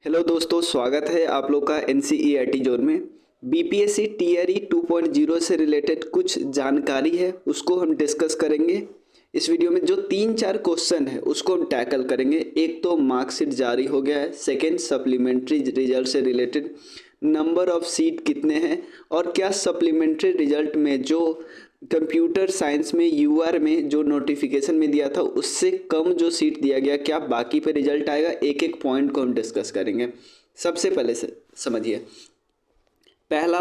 Hello दोस्तों, स्वागत है आप लोग का एनसीईआरटी जोन में। बीपीएससी टीआरई 2.0 से रिलेटेड कुछ जानकारी है, उसको हम डिस्कस करेंगे। इस वीडियो में जो 3-4 क्वेश्चन है उसको हम टैकल करेंगे। एक तो मार्कशीट जारी हो गया है, सेकंड सप्लीमेंट्री रिजल्ट से रिलेटेड नंबर ऑफ सीट कितने हैं, और क्या सप्लीमेंट्री रिजल्ट में जो कंप्यूटर साइंस में यूआर में जो नोटिफिकेशन में दिया था उससे कम जो सीट दिया गया, क्या बाकी पे रिजल्ट आएगा? एक एक पॉइंट को हम डिस्कस करेंगे। सबसे पहले से समझिए, पहला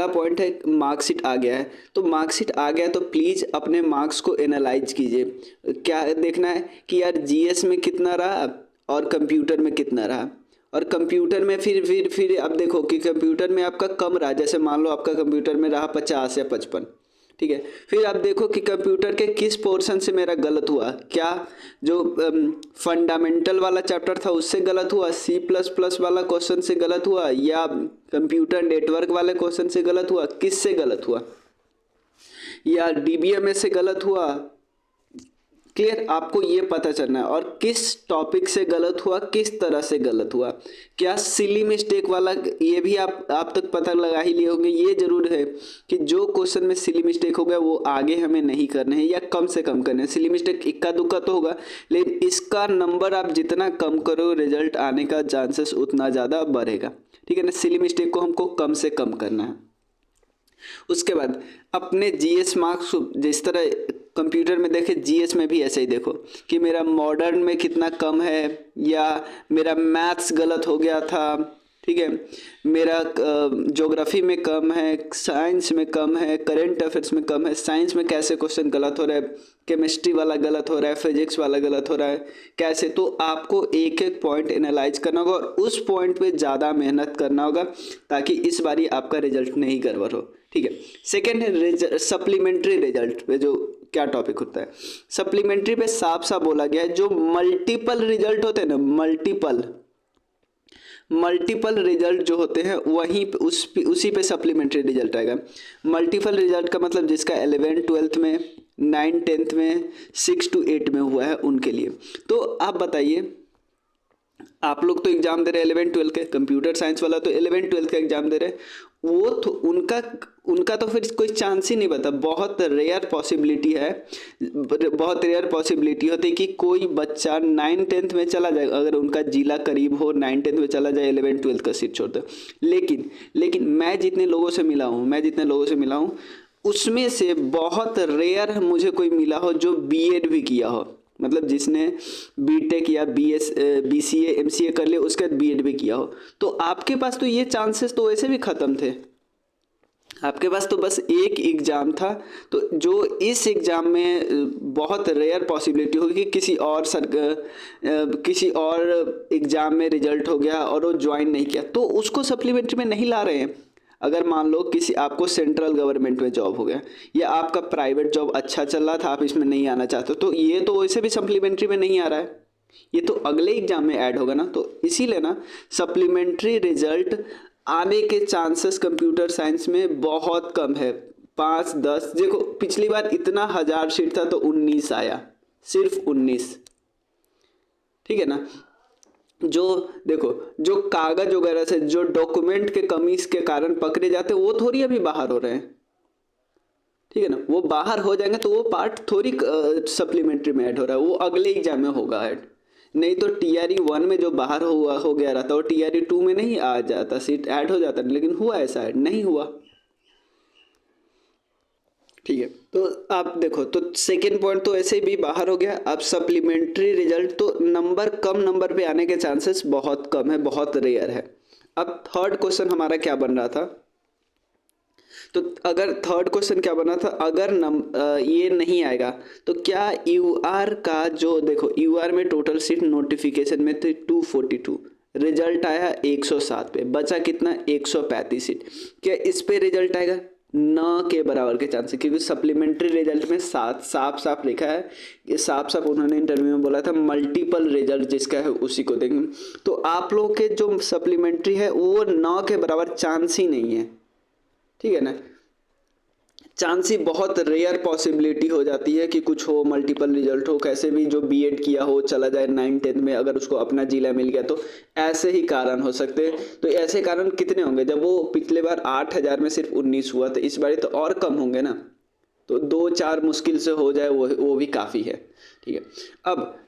पॉइंट है मार्कशीट आ गया है। तो मार्कशीट आ गया तो प्लीज़ अपने मार्क्स को एनालाइज कीजिए। क्या देखना है कि यार जीएस में कितना रहा और कंप्यूटर में कितना रहा, और कंप्यूटर में फिर अब देखो कि कंप्यूटर में आपका कम रहा। जैसे मान लो आपका कंप्यूटर में रहा 50 या 55, ठीक है। फिर आप देखो कि कंप्यूटर के किस पोर्शन से मेरा गलत हुआ। क्या जो फंडामेंटल वाला चैप्टर था उससे गलत हुआ, सी प्लस प्लस वाला क्वेश्चन से गलत हुआ, या कंप्यूटर नेटवर्क वाले क्वेश्चन से गलत हुआ, किससे गलत हुआ, या डीबीएमएस से गलत हुआ। क्लियर, आपको ये पता चलना है। और किस टॉपिक से गलत हुआ, किस तरह से गलत हुआ, क्या सिली मिस्टेक वाला, ये भी आप तक पता लगा ही लिए होंगे। ये जरूर है कि जो क्वेश्चन में सिली मिस्टेक हो गया वो आगे हमें नहीं करने हैं या कम से कम करने हैं। सिली मिस्टेक इक्का दुक्का तो होगा, लेकिन इसका नंबर आप जितना कम करो रिजल्ट आने का चांसेस उतना ज़्यादा बढ़ेगा, ठीक है ना। सिली मिस्टेक को हमको कम से कम करना है। उसके बाद अपने जीएस मार्क्स जिस तरह कंप्यूटर में देखे, जीएस में भी ऐसे ही देखो कि मेरा मॉडर्न में कितना कम है, या मेरा मैथ्स गलत हो गया था, ठीक है, मेरा ज्योग्राफी में कम है, साइंस में कम है, करंट अफेयर्स में कम है। साइंस में कैसे क्वेश्चन गलत हो रहा है, केमिस्ट्री वाला गलत हो रहा है, फिजिक्स वाला गलत हो रहा है, कैसे। तो आपको एक एक पॉइंट एनालाइज करना होगा और उस पॉइंट पे ज़्यादा मेहनत करना होगा ताकि इस बारी आपका रिजल्ट नहीं गड़बड़ हो, ठीक है। सेकेंड है सप्लीमेंट्री रिजल्ट पे जो क्या टॉपिक होता है। सप्लीमेंट्री पे साफ साफ बोला गया है जो मल्टीपल रिजल्ट होते हैं ना, मल्टीपल रिजल्ट जो होते हैं वहीं उसी पे सप्लीमेंट्री रिजल्ट आएगा। मल्टीपल रिजल्ट का मतलब जिसका 11th 12th में, 9 10th में, 6 to 8 में हुआ है उनके लिए। तो आप बताइए, आप लोग तो एग्जाम दे रहे हैं 11th 12th के, कंप्यूटर साइंस वाला तो 11th 12th का एग्जाम दे रहे हैं, वो तो उनका तो फिर कोई चांस ही नहीं बता। बहुत रेयर पॉसिबिलिटी है, बहुत रेयर पॉसिबिलिटी होती है कि कोई बच्चा 9 10th में चला जाए, अगर उनका जिला करीब हो 9 10th में चला जाए, 11th 12th का सीट छोड़ दो। लेकिन मैं जितने लोगों से मिला हूँ उसमें से बहुत रेयर मुझे कोई मिला हो जो बीएड भी किया हो, मतलब जिसने बीटेक या बीसीए एमसीए कर लिया उसके बाद बीएड भी किया हो। तो आपके पास तो ये चांसेस तो वैसे भी ख़त्म थे, आपके पास तो बस एक एग्ज़ाम था। तो जो इस एग्ज़ाम में बहुत रेयर पॉसिबिलिटी होगी कि किसी और एग्ज़ाम में रिजल्ट हो गया और वो ज्वाइन नहीं किया, तो उसको सप्लीमेंट्री में नहीं ला रहे हैं। अगर मान लो किसी आपको सेंट्रल गवर्नमेंट में जॉब हो गया या आपका प्राइवेट जॉब अच्छा चल रहा था, आप इसमें नहीं आना चाहते, तो ये तो वैसे भी सप्लीमेंट्री में नहीं आ रहा है, ये तो अगले एग्जाम में ऐड होगा ना। तो इसीलिए ना सप्लीमेंट्री रिजल्ट आने के चांसेस कंप्यूटर साइंस में बहुत कम है, 5-10। देखो पिछली बार इतना 1000 सीट था तो 19 आया, सिर्फ 19, ठीक है ना। जो देखो जो कागज वगैरह से जो डॉक्यूमेंट के कमी के कारण पकड़े जाते हैं वो थोड़ी अभी बाहर हो रहे हैं, ठीक है ना। वो बाहर हो जाएंगे तो वो पार्ट थोड़ी सप्लीमेंट्री में ऐड हो रहा है, वो अगले एग्जाम में होगा ऐड। नहीं तो टीआरई 1 में जो बाहर हो गया रहता वो टीआरई 2 में नहीं आ जाता, सीट ऐड हो जाता, लेकिन हुआ ऐसा ऐड नहीं हुआ, ठीक है। तो आप देखो, तो सेकेंड पॉइंट तो ऐसे भी बाहर हो गया। अब सप्लीमेंट्री रिजल्ट तो कम नंबर पे आने के चांसेस बहुत कम है, बहुत रेयर है। अब थर्ड क्वेश्चन हमारा क्या बन रहा था, तो अगर थर्ड क्वेश्चन क्या बना था, अगर ये नहीं आएगा तो क्या यूआर का जो देखो यूआर में टोटल सीट नोटिफिकेशन में थे 242, रिजल्ट आया 107 पे, बचा कितना 135 सीट। क्या इस पे रिजल्ट आएगा? न के बराबर के चांस है, क्योंकि सप्लीमेंट्री रिजल्ट में साफ साफ लिखा है, ये साफ साफ उन्होंने इंटरव्यू में बोला था मल्टीपल रिजल्ट जिसका है उसी को देंगे। तो आप लोग के जो सप्लीमेंट्री है वो न के बराबर चांस ही नहीं है, ठीक है ना। चांस ही बहुत रेयर पॉसिबिलिटी हो जाती है कि कुछ हो, मल्टीपल रिजल्ट हो, कैसे भी जो बीएड किया हो चला जाए 9-10 में, अगर उसको अपना जिला मिल गया तो ऐसे ही कारण हो सकते हैं। तो ऐसे कारण कितने होंगे? जब वो पिछले बार 8,000 में सिर्फ 19 हुआ, तो इस बार तो और कम होंगे ना। तो 2-4 मुश्किल से हो जाए, वो भी काफ़ी है। ठीक है, अब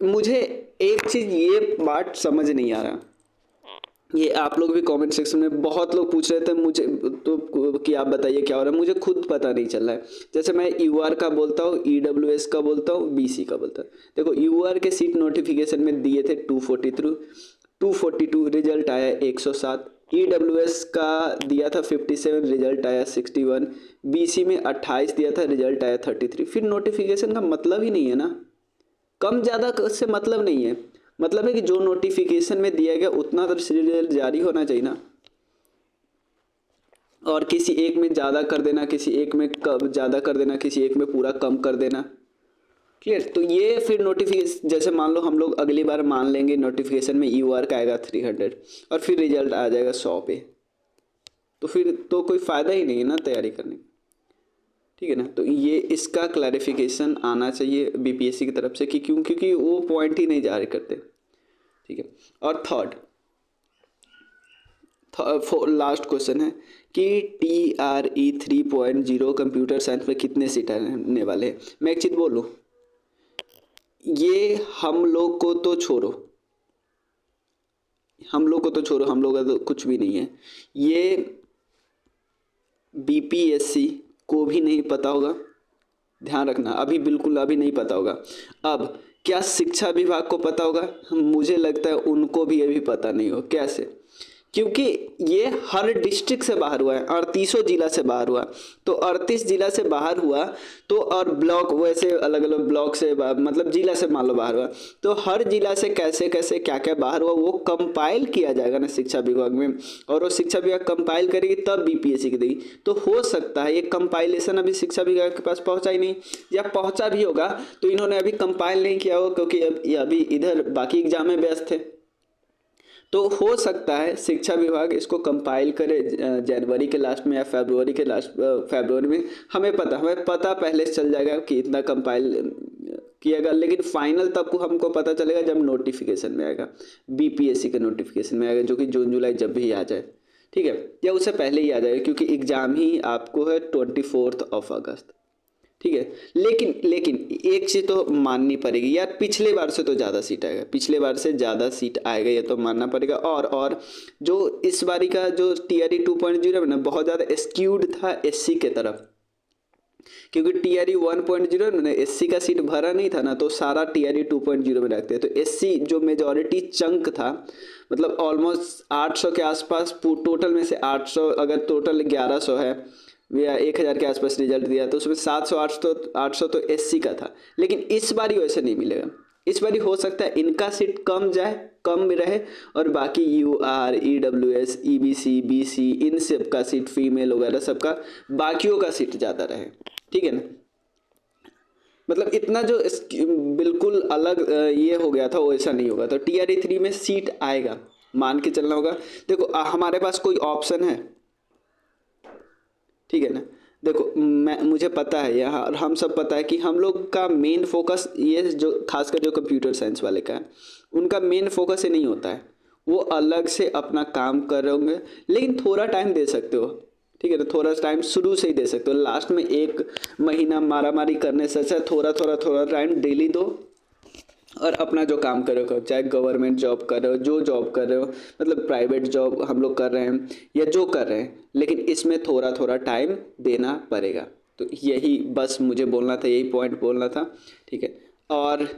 मुझे एक चीज़ ये बात समझ नहीं आ रहा, ये आप लोग भी कमेंट सेक्शन में बहुत लोग पूछ रहे थे मुझे तो कि आप बताइए क्या हो रहा है, मुझे खुद पता नहीं चल रहा है। जैसे मैं यूआर का बोलता हूँ, ईडब्ल्यूएस का बोलता हूँ, बीसी का बोलता हूँ। देखो यूआर के सीट नोटिफिकेशन में दिए थे 242, रिजल्ट आया 107। ईडब्ल्यूएस का दिया था 57, रिजल्ट आया 61। बीसी में 28 दिया था, रिजल्ट आया 33। फिर नोटिफिकेशन का मतलब ही नहीं है ना, कम ज़्यादा से मतलब नहीं है। मतलब है कि जो नोटिफिकेशन में दिया गया उतना तो रिजल्ट जारी होना चाहिए ना, और किसी एक में ज़्यादा कर देना, किसी एक में कम ज़्यादा कर देना, किसी एक में पूरा कम कर देना। क्लियर? तो ये फिर नोटिफिकेशन, जैसे मान लो हम लोग अगली बार मान लेंगे नोटिफिकेशन में यूआर का आएगा 300 और फिर रिजल्ट आ जाएगा 100 पे, तो फिर तो कोई फ़ायदा ही नहीं है ना तैयारी करने का। ठीक है ना, तो ये इसका क्लैरिफिकेशन आना चाहिए बीपीएससी की तरफ से कि क्यों, क्योंकि वो पॉइंट ही नहीं जारी करते। ठीक है, और थर्ड लास्ट क्वेश्चन है कि TRE 3.0 कंप्यूटर साइंस में कितने सीट आने वाले हैं। मैं एक चीज़ बोलूँ, ये हम लोग को तो छोड़ो, हम लोग का तो कुछ भी नहीं है। ये बीपीएससी को भी नहीं पता होगा, ध्यान रखना, अभी बिल्कुल अभी नहीं पता होगा। अब क्या शिक्षा विभाग को पता होगा? मुझे लगता है उनको भी अभी पता नहीं हो। कैसे? क्योंकि ये हर डिस्ट्रिक्ट से बाहर हुआ है, 38 जिला से बाहर हुआ। तो 38 जिला से बाहर हुआ तो, और ब्लॉक वैसे अलग अलग ब्लॉक से मतलब जिला से मान लो बाहर हुआ, तो हर जिला से कैसे कैसे क्या क्या बाहर हुआ वो कंपाइल किया जाएगा ना शिक्षा विभाग में, और वो शिक्षा विभाग कंपाइल करेगी तब बीपीएससी की देगी। तो हो सकता है ये कंपाइलेशन अभी शिक्षा विभाग के पास पहुंचा ही नहीं, या पहुंचा भी होगा तो इन्होंने अभी कंपाइल नहीं किया होगा, क्योंकि अभी इधर बाकी एग्जाम में व्यस्त थे। तो हो सकता है शिक्षा विभाग इसको कंपाइल करे जनवरी के लास्ट में या फरवरी के लास्ट, फरवरी में हमें पता पहले से चल जाएगा कि इतना कंपाइल किएगा, लेकिन फाइनल तब को हमको पता चलेगा जब नोटिफिकेशन में आएगा, बीपीएससी के नोटिफिकेशन में आएगा, जो कि जून जुलाई जब भी आ जाए। ठीक है, या उससे पहले ही आ जाएगा, क्योंकि एग्ज़ाम ही आपको है 24 अगस्त। ठीक है, लेकिन एक चीज़ तो माननी पड़ेगी यार, पिछले बार से तो ज़्यादा सीट आएगा, पिछले बार से ज़्यादा सीट आएगा, ये तो मानना पड़ेगा। और जो इस बारी का जो TRE 2.0 है ना, बहुत ज़्यादा स्क्यूड था एससी के तरफ, क्योंकि TRE 1.0 में एससी का सीट भरा नहीं था ना, तो सारा TRE 2.0 में रखते हैं। तो एससी जो मेजॉरिटी चंक था, मतलब ऑलमोस्ट 800 के आसपास, टोटल में से 800, अगर टोटल 1100 है या 1000 के आसपास रिजल्ट दिया, तो उसमें 700-800 तो एससी का था। लेकिन इस बारी वैसे नहीं मिलेगा, इस बारी हो सकता है इनका सीट कम जाए, कम में रहे, और बाकी यूआर, ईडब्ल्यूएस, ईबीसी, बीसी, इन सब का सीट, फीमेल वगैरह सबका, बाकियों का सीट ज़्यादा रहे। ठीक है ना, मतलब इतना जो बिल्कुल अलग ये हो गया था वो ऐसा नहीं होगा। तो TRE 3 में सीट आएगा, मान के चलना होगा। देखो हमारे पास कोई ऑप्शन है, ठीक है ना। देखो मुझे पता है यहाँ, और हम सब पता है कि हम लोग का मेन फोकस ये जो खासकर जो कंप्यूटर साइंस वाले का है, उनका मेन फोकस ये नहीं होता है, वो अलग से अपना काम कर रहे होंगे, लेकिन थोड़ा टाइम दे सकते हो। ठीक है ना, थोड़ा टाइम शुरू से ही दे सकते हो, लास्ट में 1 महीना मारामारी करने से अच्छा थोड़ा टाइम डेली दो, और अपना जो काम कर रहे हो, चाहे गवर्नमेंट जॉब कर रहे हो, जो जॉब कर रहे हो, मतलब प्राइवेट जॉब हम लोग कर रहे हैं या जो कर रहे हैं, लेकिन इसमें थोड़ा टाइम देना पड़ेगा। तो यही बस मुझे बोलना था, यही पॉइंट बोलना था। ठीक है, और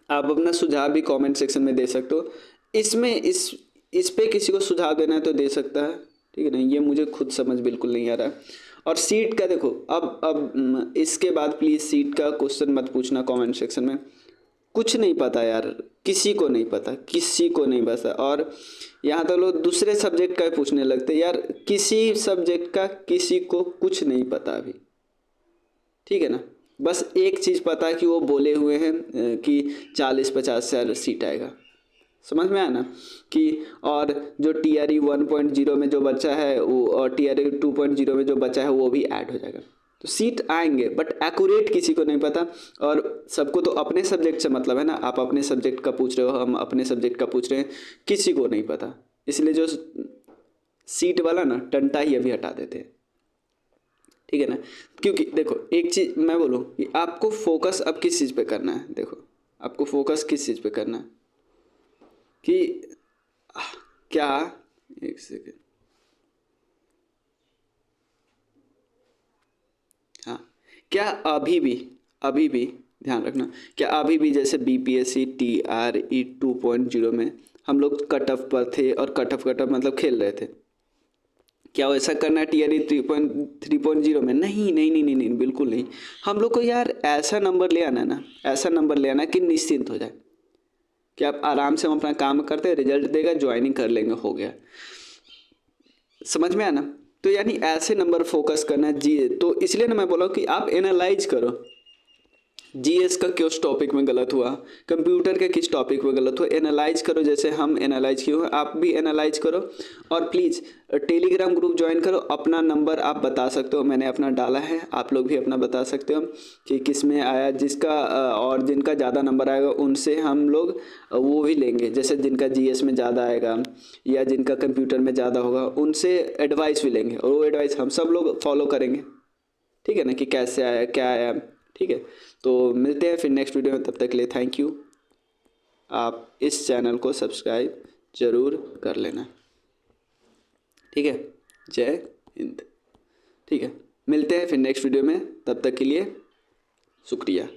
आप अपना सुझाव भी कमेंट सेक्शन में दे सकते हो। इसमें इस पे किसी को सुझाव देना है तो दे सकता है। ठीक है ना, ये मुझे खुद समझ बिल्कुल नहीं आ रहा है। और सीट का देखो, अब इसके बाद प्लीज़ सीट का क्वेश्चन मत पूछना कमेंट सेक्शन में, कुछ नहीं पता यार, किसी को नहीं पता, किसी को नहीं पता। और यहाँ तो लोग दूसरे सब्जेक्ट का ही पूछने लगते यार, किसी सब्जेक्ट का किसी को कुछ नहीं पता अभी। ठीक है ना, बस एक चीज़ पता है कि वो बोले हुए हैं कि 40-50 हज़ार सीट आएगा। समझ में आया ना कि और जो TRE 1.0 में जो बचा है वो और TRE 2.0 में जो बचा है वो भी ऐड हो जाएगा। तो सीट आएंगे बट एक्यूरेट किसी को नहीं पता, और सबको तो अपने सब्जेक्ट से मतलब है ना। आप अपने सब्जेक्ट का पूछ रहे हो, हम अपने सब्जेक्ट का पूछ रहे हैं, किसी को नहीं पता। इसलिए जो सीट वाला ना टंटा ही अभी हटा देते हैं, ठीक है ना। क्योंकि देखो एक चीज़ मैं बोलूँ कि आपको फोकस अब किस चीज़ पे करना है। देखो आपको फोकस किस चीज़ पे करना है कि क्या, एक सेकेंड, हाँ, क्या अभी भी ध्यान रखना, क्या अभी भी जैसे BPSC TRE 2.0 में हम लोग कट ऑफ पर थे और कट ऑफ मतलब खेल रहे थे, क्या वैसा करना है TRE 3.0 में? नहीं नहीं नहीं नहीं नहीं, बिल्कुल नहीं। हम लोग को यार ऐसा नंबर ले आना है ना, ऐसा नंबर ले आना कि निश्चिंत हो जाए कि आप आराम से हम अपना काम करते हैं, रिजल्ट देगा, ज्वाइनिंग कर लेंगे, हो गया। समझ में आया ना। तो यानी ऐसे नंबर फोकस करना है जी। तो इसलिए ना मैं बोला कि आप एनालाइज करो GS का किस टॉपिक में गलत हुआ, कंप्यूटर के किस टॉपिक में गलत हुआ, एनालाइज करो। जैसे हम एनालाइज किए हुए, आप भी एनालाइज करो। और प्लीज़ टेलीग्राम ग्रुप ज्वाइन करो। अपना नंबर आप बता सकते हो, मैंने अपना डाला है, आप लोग भी अपना बता सकते हो कि किस में आया। जिसका और जिनका ज़्यादा नंबर आएगा उनसे हम लोग वो भी लेंगे, जैसे जिनका GS में ज़्यादा आएगा या जिनका कंप्यूटर में ज़्यादा होगा उनसे एडवाइस भी लेंगे, और वो एडवाइस हम सब लोग फॉलो करेंगे, ठीक है ना, कि कैसे आया क्या आया। ठीक है, तो मिलते हैं फिर नेक्स्ट वीडियो में, तब तक के लिए थैंक यू। आप इस चैनल को सब्सक्राइब ज़रूर कर लेना, ठीक है। जय हिंद। ठीक है, मिलते हैं फिर नेक्स्ट वीडियो में, तब तक के लिए शुक्रिया।